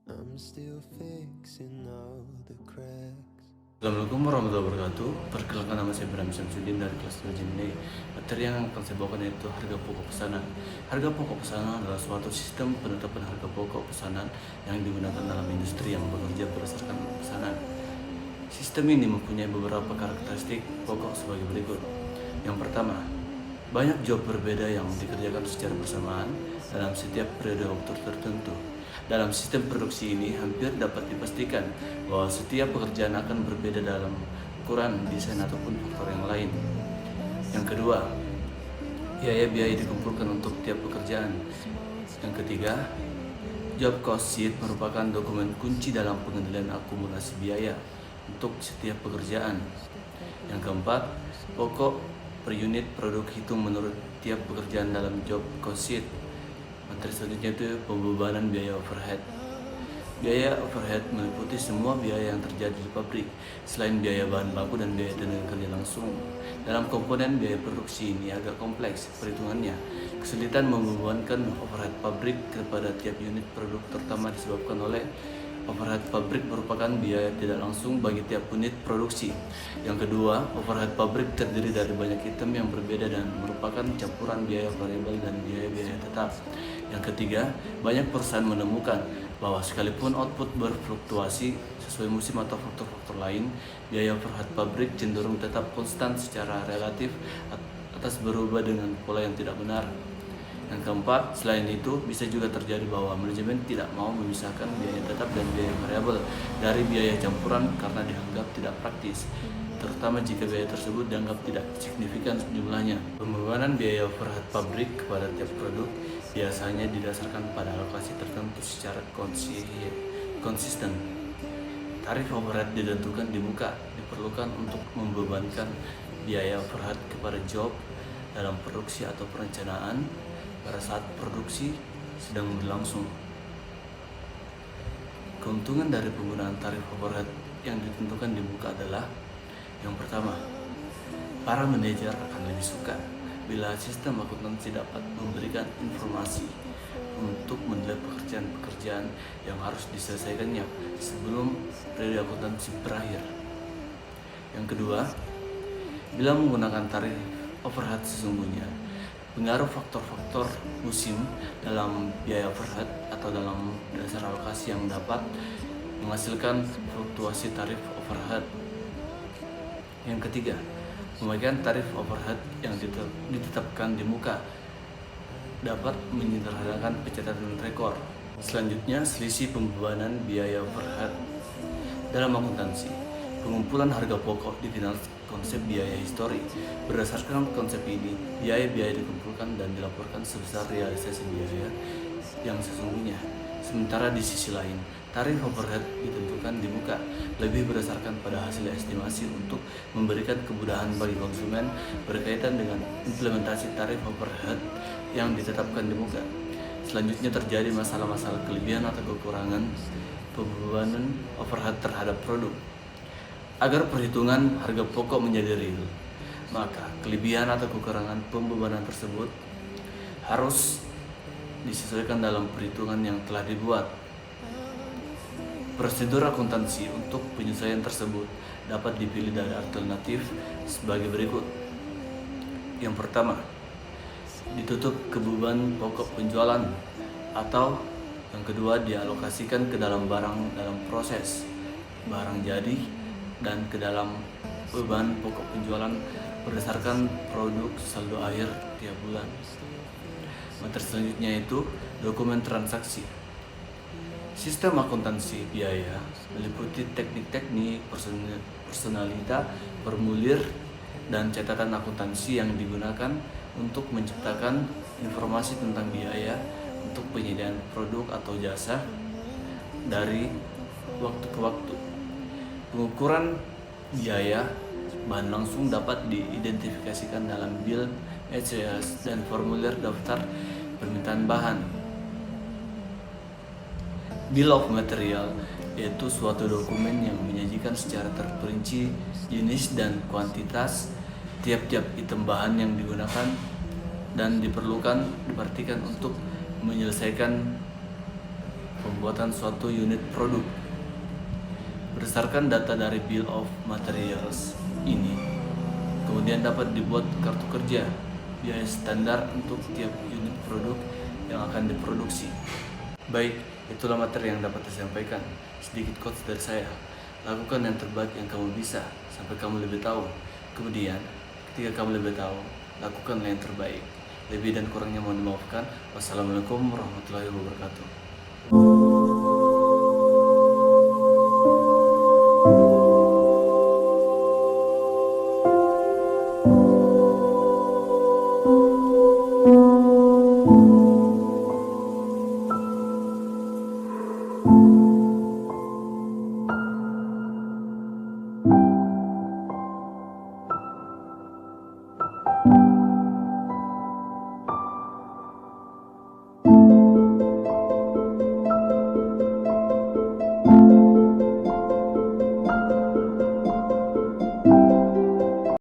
I'm still fixing all the cracks. Assalamualaikum warahmatullahi wabarakatuh. Perkenalkan, nama saya Bram Syamsuddin dari kelas 2 Gemini. Materi yang akan saya bawakan yaitu harga pokok pesanan. Harga pokok pesanan adalah suatu sistem penetapan harga pokok pesanan yang digunakan dalam industri yang bekerja berdasarkan pesanan. Sistem ini mempunyai beberapa karakteristik pokok sebagai berikut. Yang pertama, banyak job berbeda yang dikerjakan secara bersamaan dalam setiap periode waktu tertentu. Dalam sistem produksi ini hampir dapat dipastikan bahwa setiap pekerjaan akan berbeda dalam ukuran, desain, ataupun faktor yang lain. Yang kedua, biaya-biaya dikumpulkan untuk tiap pekerjaan. Yang ketiga, job cost sheet merupakan dokumen kunci dalam pengendalian akumulasi biaya untuk setiap pekerjaan. Yang keempat, pokok per unit produk hitung menurut tiap pekerjaan dalam job cost sheet. Materi selanjutnya itu pembebanan biaya overhead. Biaya overhead meliputi semua biaya yang terjadi di pabrik, selain biaya bahan baku dan biaya tenaga kerja langsung. Dalam komponen biaya produksi ini agak kompleks perhitungannya. Kesulitan membebankan overhead pabrik kepada tiap unit produk terutama disebabkan oleh overhead pabrik merupakan biaya tidak langsung bagi tiap unit produksi. Yang kedua, overhead pabrik terdiri dari banyak item yang berbeda dan merupakan campuran biaya variabel dan biaya-biaya tetap. Yang ketiga, banyak perusahaan menemukan bahwa sekalipun output berfluktuasi sesuai musim atau faktor-faktor lain, biaya overhead pabrik cenderung tetap konstan secara relatif atas berubah dengan pola yang tidak benar. Yang keempat, selain itu bisa juga terjadi bahwa manajemen tidak mau memisahkan biaya tetap dan biaya variabel dari biaya campuran karena dianggap tidak praktis, terutama jika biaya tersebut dianggap tidak signifikan jumlahnya. Pembebanan biaya overhead pabrik kepada tiap produk biasanya didasarkan pada alokasi tertentu secara konsisten. Tarif overhead ditentukan di muka, diperlukan untuk membebankan biaya overhead kepada job dalam produksi atau perencanaan pada saat produksi sedang berlangsung. Keuntungan dari penggunaan tarif overhead yang ditentukan di muka adalah: yang pertama, para manajer akan lebih suka bila sistem akuntansi dapat memberikan informasi untuk menilai pekerjaan-pekerjaan yang harus diselesaikannya sebelum periode akuntansi berakhir. Yang kedua, bila menggunakan tarif overhead sesungguhnya, pengaruh faktor-faktor musim dalam biaya overhead atau dalam dasar alokasi yang dapat menghasilkan fluktuasi tarif overhead. Yang ketiga, pemakaian tarif overhead yang ditetapkan di muka dapat menyederhanakan pencatatan rekor. Selanjutnya, selisih pembebanan biaya overhead. Dalam akuntansi, pengumpulan harga pokok dikenal konsep biaya histori. Berdasarkan konsep ini, biaya-biaya dikumpulkan dan dilaporkan sebesar realisasi biaya yang sesungguhnya. Sementara di sisi lain, tarif overhead ditentukan di muka, lebih berdasarkan pada hasil estimasi untuk memberikan kemudahan bagi konsumen berkaitan dengan implementasi tarif overhead yang ditetapkan di muka. Selanjutnya terjadi masalah-masalah kelebihan atau kekurangan pembebanan overhead terhadap produk. Agar perhitungan harga pokok menjadi real, maka kelebihan atau kekurangan pembebanan tersebut harus disesuaikan dalam perhitungan yang telah dibuat. Prosedur akuntansi untuk penyesuaian tersebut dapat dipilih dari alternatif sebagai berikut. Yang pertama, ditutup ke beban pokok penjualan, atau yang kedua dialokasikan ke dalam barang dalam proses, barang jadi, dan ke dalam beban pokok penjualan berdasarkan produk saldo akhir tiap bulan. Materi selanjutnya itu dokumen transaksi. Sistem akuntansi biaya meliputi teknik-teknik, personalita, formulir, dan catatan akuntansi yang digunakan untuk menciptakan informasi tentang biaya untuk penyediaan produk atau jasa dari waktu ke waktu. Pengukuran biaya bahan langsung dapat diidentifikasikan dalam bill materials dan formulir daftar permintaan bahan. Bill of material yaitu suatu dokumen yang menyajikan secara terperinci jenis dan kuantitas tiap-tiap item bahan yang digunakan dan diperlukan diperhatikan untuk menyelesaikan pembuatan suatu unit produk. Berdasarkan data dari Bill of Materials ini, kemudian dapat dibuat kartu kerja biaya standar untuk tiap unit produk yang akan diproduksi. Baik, itulah materi yang dapat saya sampaikan. Sedikit quotes dari saya. Lakukan yang terbaik yang kamu bisa sampai kamu lebih tahu. Kemudian, ketika kamu lebih tahu, lakukanlah yang terbaik. Lebih dan kurangnya mohon dimaafkan. Wassalamualaikum warahmatullahi wabarakatuh.